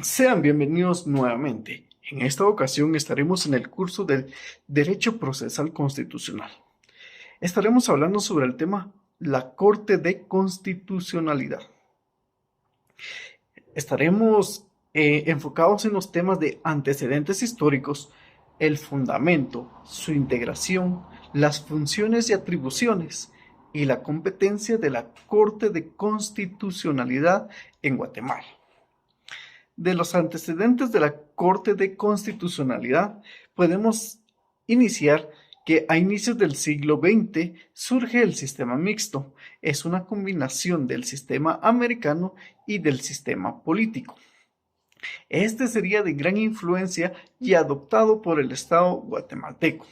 Sean bienvenidos nuevamente. En esta ocasión estaremos en el curso del Derecho Procesal Constitucional. Estaremos hablando sobre el tema la Corte de Constitucionalidad. Estaremos enfocados en los temas de antecedentes históricos, el fundamento, su integración, las funciones y atribuciones y la competencia de la Corte de Constitucionalidad en Guatemala. De los antecedentes de la Corte de Constitucionalidad, podemos iniciar que a inicios del siglo XX surge el sistema mixto. Es una combinación del sistema americano y del sistema político. Este sería de gran influencia y adoptado por el Estado guatemalteco.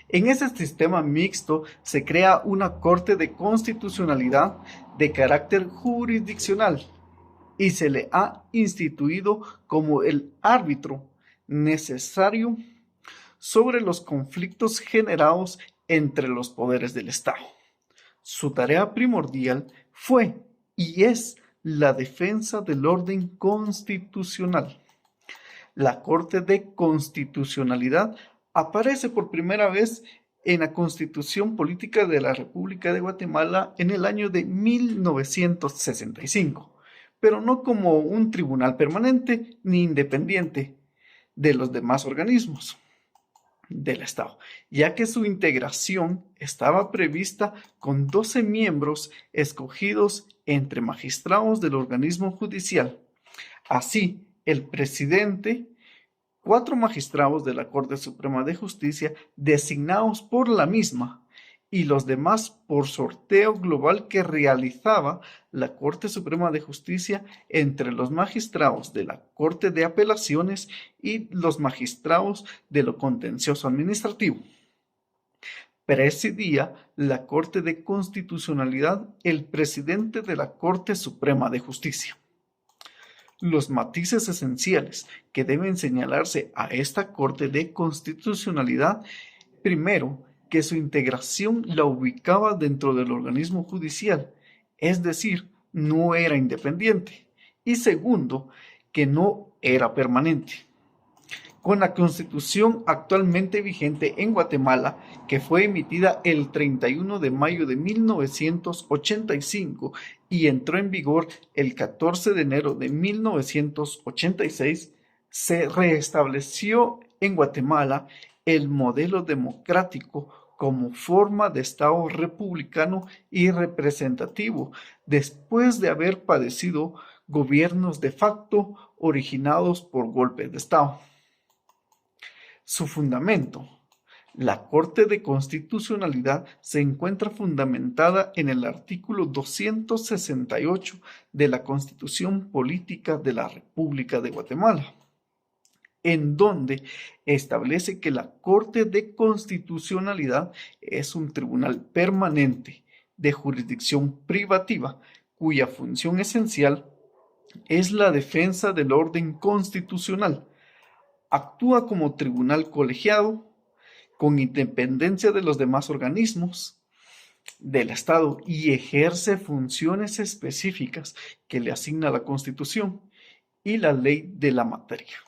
En ese sistema mixto se crea una Corte de Constitucionalidad de carácter jurisdiccional y se le ha instituido como el árbitro necesario sobre los conflictos generados entre los poderes del Estado. Su tarea primordial fue y es la defensa del orden constitucional. La Corte de Constitucionalidad aparece por primera vez en la Constitución Política de la República de Guatemala en el año de 1965, pero no como un tribunal permanente ni independiente de los demás organismos del Estado, ya que su integración estaba prevista con 12 miembros escogidos entre magistrados del organismo judicial. Así, el presidente, 4 magistrados de la Corte Suprema de Justicia designados por la misma y los demás por sorteo global que realizaba la Corte Suprema de Justicia entre los magistrados de la Corte de Apelaciones y los magistrados de lo contencioso administrativo. Presidía la Corte de Constitucionalidad el presidente de la Corte Suprema de Justicia. Los matices esenciales que deben señalarse a esta Corte de Constitucionalidad: primero, que su integración la ubicaba dentro del organismo judicial, es decir, no era independiente. Y segundo, que no era permanente. Con la Constitución actualmente vigente en Guatemala, que fue emitida el 31 de mayo de 1985 y entró en vigor el 14 de enero de 1986, se restableció en Guatemala el modelo democrático como forma de Estado republicano y representativo, después de haber padecido gobiernos de facto originados por golpes de Estado. Su fundamento. La Corte de Constitucionalidad se encuentra fundamentada en el artículo 268 de la Constitución Política de la República de Guatemala, en donde establece que la Corte de Constitucionalidad es un tribunal permanente de jurisdicción privativa, cuya función esencial es la defensa del orden constitucional. Actúa como tribunal colegiado, con independencia de los demás organismos del Estado y ejerce funciones específicas que le asigna la Constitución y la ley de la materia.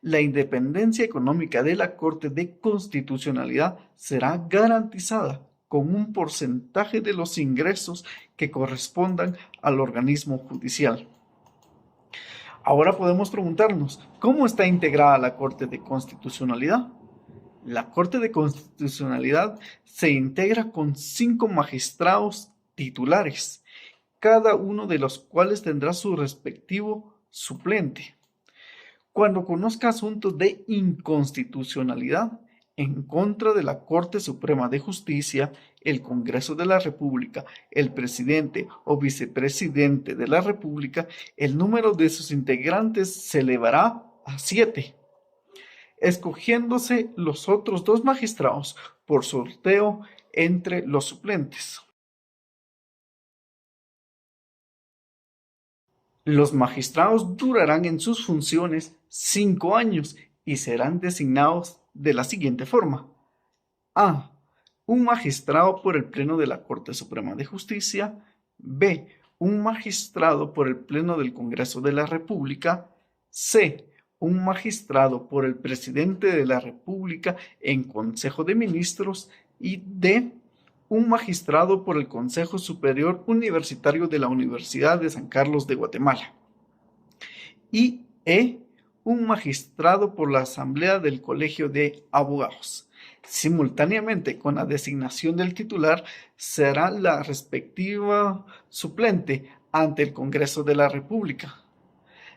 La independencia económica de la Corte de Constitucionalidad será garantizada con un porcentaje de los ingresos que correspondan al organismo judicial. Ahora podemos preguntarnos, ¿cómo está integrada la Corte de Constitucionalidad? La Corte de Constitucionalidad se integra con 5 magistrados titulares, cada uno de los cuales tendrá su respectivo suplente. Cuando conozca asuntos de inconstitucionalidad en contra de la Corte Suprema de Justicia, el Congreso de la República, el presidente o vicepresidente de la República, el número de sus integrantes se elevará a 7, escogiéndose los otros 2 magistrados por sorteo entre los suplentes. Los magistrados durarán en sus funciones 5 años y serán designados de la siguiente forma. A. Un magistrado por el Pleno de la Corte Suprema de Justicia. B. Un magistrado por el Pleno del Congreso de la República. C. Un magistrado por el presidente de la República en Consejo de Ministros. Y D. Un magistrado por el Consejo Superior Universitario de la Universidad de San Carlos de Guatemala. Y E. Un magistrado por la Asamblea del Colegio de Abogados. Simultáneamente con la designación del titular, será la respectiva suplente ante el Congreso de la República.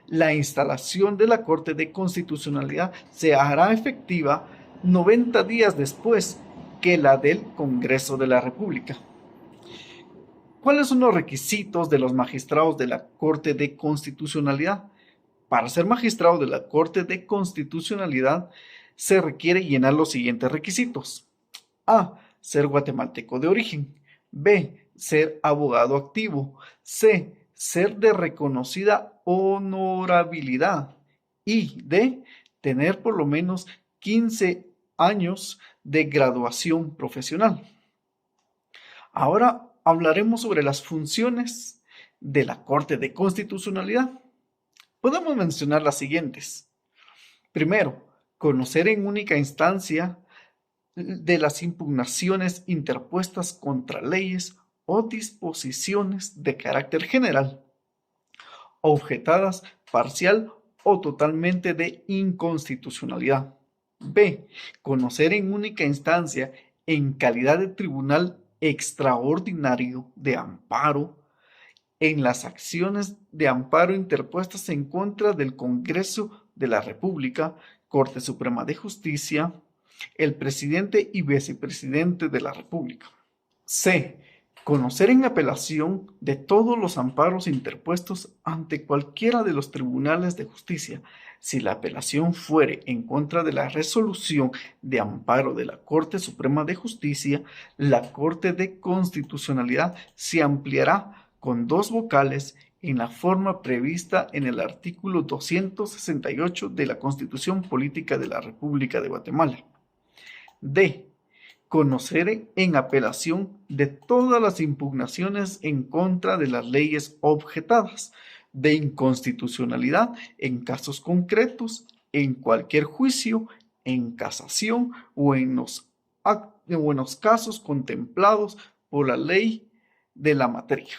La instalación de la Corte de Constitucionalidad se hará efectiva 90 días después que la del Congreso de la República. ¿Cuáles son los requisitos de los magistrados de la Corte de Constitucionalidad? Para ser magistrado de la Corte de Constitucionalidad se requiere llenar los siguientes requisitos. A. Ser guatemalteco de origen. B. Ser abogado activo. C. Ser de reconocida honorabilidad. Y D. Tener por lo menos 15 años de graduación profesional. Ahora hablaremos sobre las funciones de la Corte de Constitucionalidad. Podemos mencionar las siguientes. Primero, conocer en única instancia de las impugnaciones interpuestas contra leyes o disposiciones de carácter general, objetadas parcial o totalmente de inconstitucionalidad. B. Conocer en única instancia, en calidad de tribunal extraordinario de amparo, en las acciones de amparo interpuestas en contra del Congreso de la República, Corte Suprema de Justicia, el presidente y vicepresidente de la República. C. Conocer en apelación de todos los amparos interpuestos ante cualquiera de los tribunales de justicia, si la apelación fuere en contra de la resolución de amparo de la Corte Suprema de Justicia, la Corte de Constitucionalidad se ampliará con 2 vocales en la forma prevista en el artículo 268 de la Constitución Política de la República de Guatemala. D. Conocer en apelación de todas las impugnaciones en contra de las leyes objetadas de inconstitucionalidad en casos concretos, en cualquier juicio, en casación o en los casos contemplados por la ley de la materia.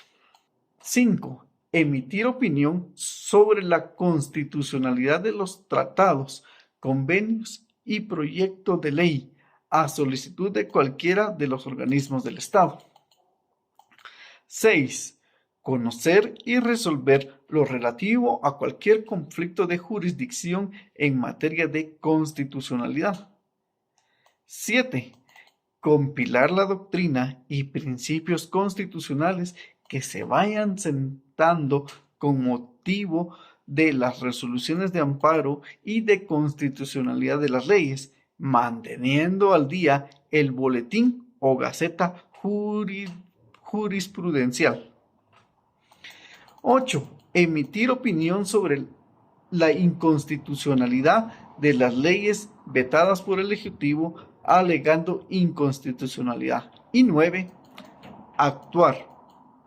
5. Emitir opinión sobre la constitucionalidad de los tratados, convenios y proyectos de ley a solicitud de cualquiera de los organismos del Estado. 6. Conocer y resolver lo relativo a cualquier conflicto de jurisdicción en materia de constitucionalidad. 7. Compilar la doctrina y principios constitucionales que se vayan sentando con motivo de las resoluciones de amparo y de constitucionalidad de las leyes, manteniendo al día el boletín o gaceta jurisprudencial. 8. Emitir opinión sobre la inconstitucionalidad de las leyes vetadas por el Ejecutivo alegando inconstitucionalidad. Y 9. Actuar,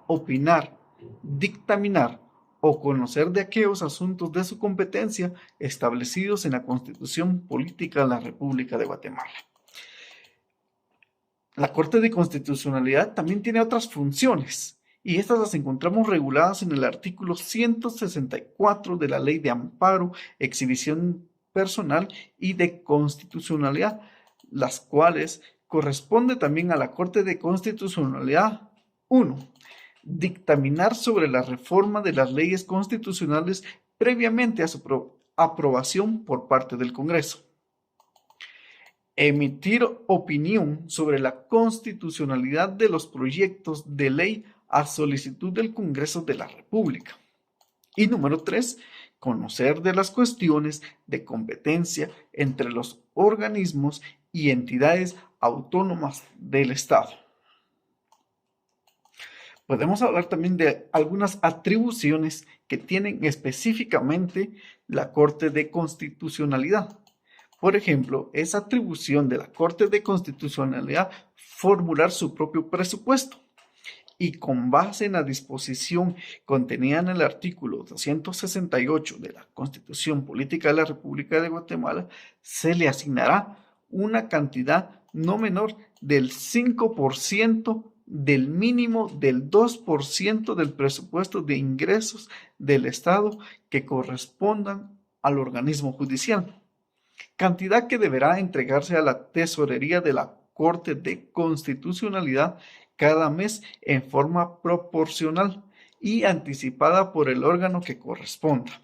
opinar, dictaminar o conocer de aquellos asuntos de su competencia establecidos en la Constitución Política de la República de Guatemala. La Corte de Constitucionalidad también tiene otras funciones, y estas las encontramos reguladas en el artículo 164 de la Ley de Amparo, Exhibición Personal y de Constitucionalidad, las cuales corresponde también a la Corte de Constitucionalidad. 1. Dictaminar sobre la reforma de las leyes constitucionales previamente a su aprobación por parte del Congreso. Emitir opinión sobre la constitucionalidad de los proyectos de ley a solicitud del Congreso de la República. Y número 3, conocer de las cuestiones de competencia entre los organismos y entidades autónomas del Estado. Podemos hablar también de algunas atribuciones que tienen específicamente la Corte de Constitucionalidad. Por ejemplo, es atribución de la Corte de Constitucionalidad formular su propio presupuesto y con base en la disposición contenida en el artículo 268 de la Constitución Política de la República de Guatemala, se le asignará una cantidad no menor del 5% del mínimo del 2% del presupuesto de ingresos del Estado que correspondan al organismo judicial, cantidad que deberá entregarse a la tesorería de la Corte de Constitucionalidad cada mes en forma proporcional y anticipada por el órgano que corresponda.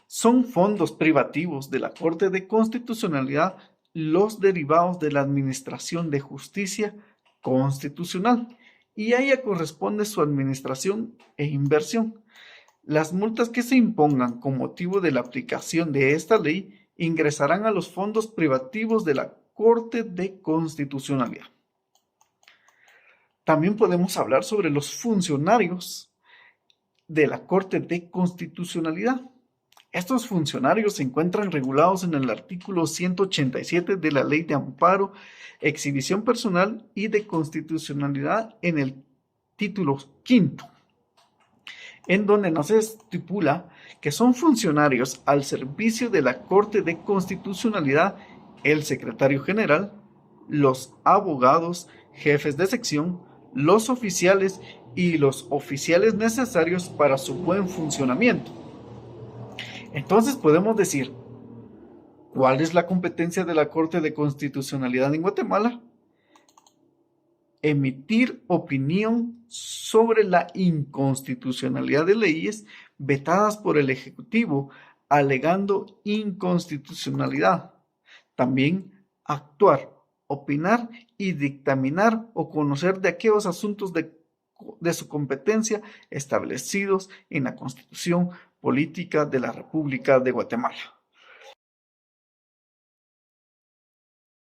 Son fondos privativos de la Corte de Constitucionalidad los derivados de la Administración de Justicia Constitucional y a ella corresponde su administración e inversión. Las multas que se impongan con motivo de la aplicación de esta ley ingresarán a los fondos privativos de la Corte de Constitucionalidad. También podemos hablar sobre los funcionarios de la Corte de Constitucionalidad. Estos funcionarios se encuentran regulados en el artículo 187 de la Ley de Amparo, Exhibición Personal y de Constitucionalidad en el título quinto, en donde nos estipula que son funcionarios al servicio de la Corte de Constitucionalidad el secretario general, los abogados, jefes de sección, los oficiales y los oficiales necesarios para su buen funcionamiento. Entonces podemos decir, ¿cuál es la competencia de la Corte de Constitucionalidad en Guatemala? Emitir opinión sobre la inconstitucionalidad de leyes vetadas por el Ejecutivo, alegando inconstitucionalidad. También actuar, opinar y dictaminar o conocer de aquellos asuntos de su competencia establecidos en la Constitución Política de la República de Guatemala.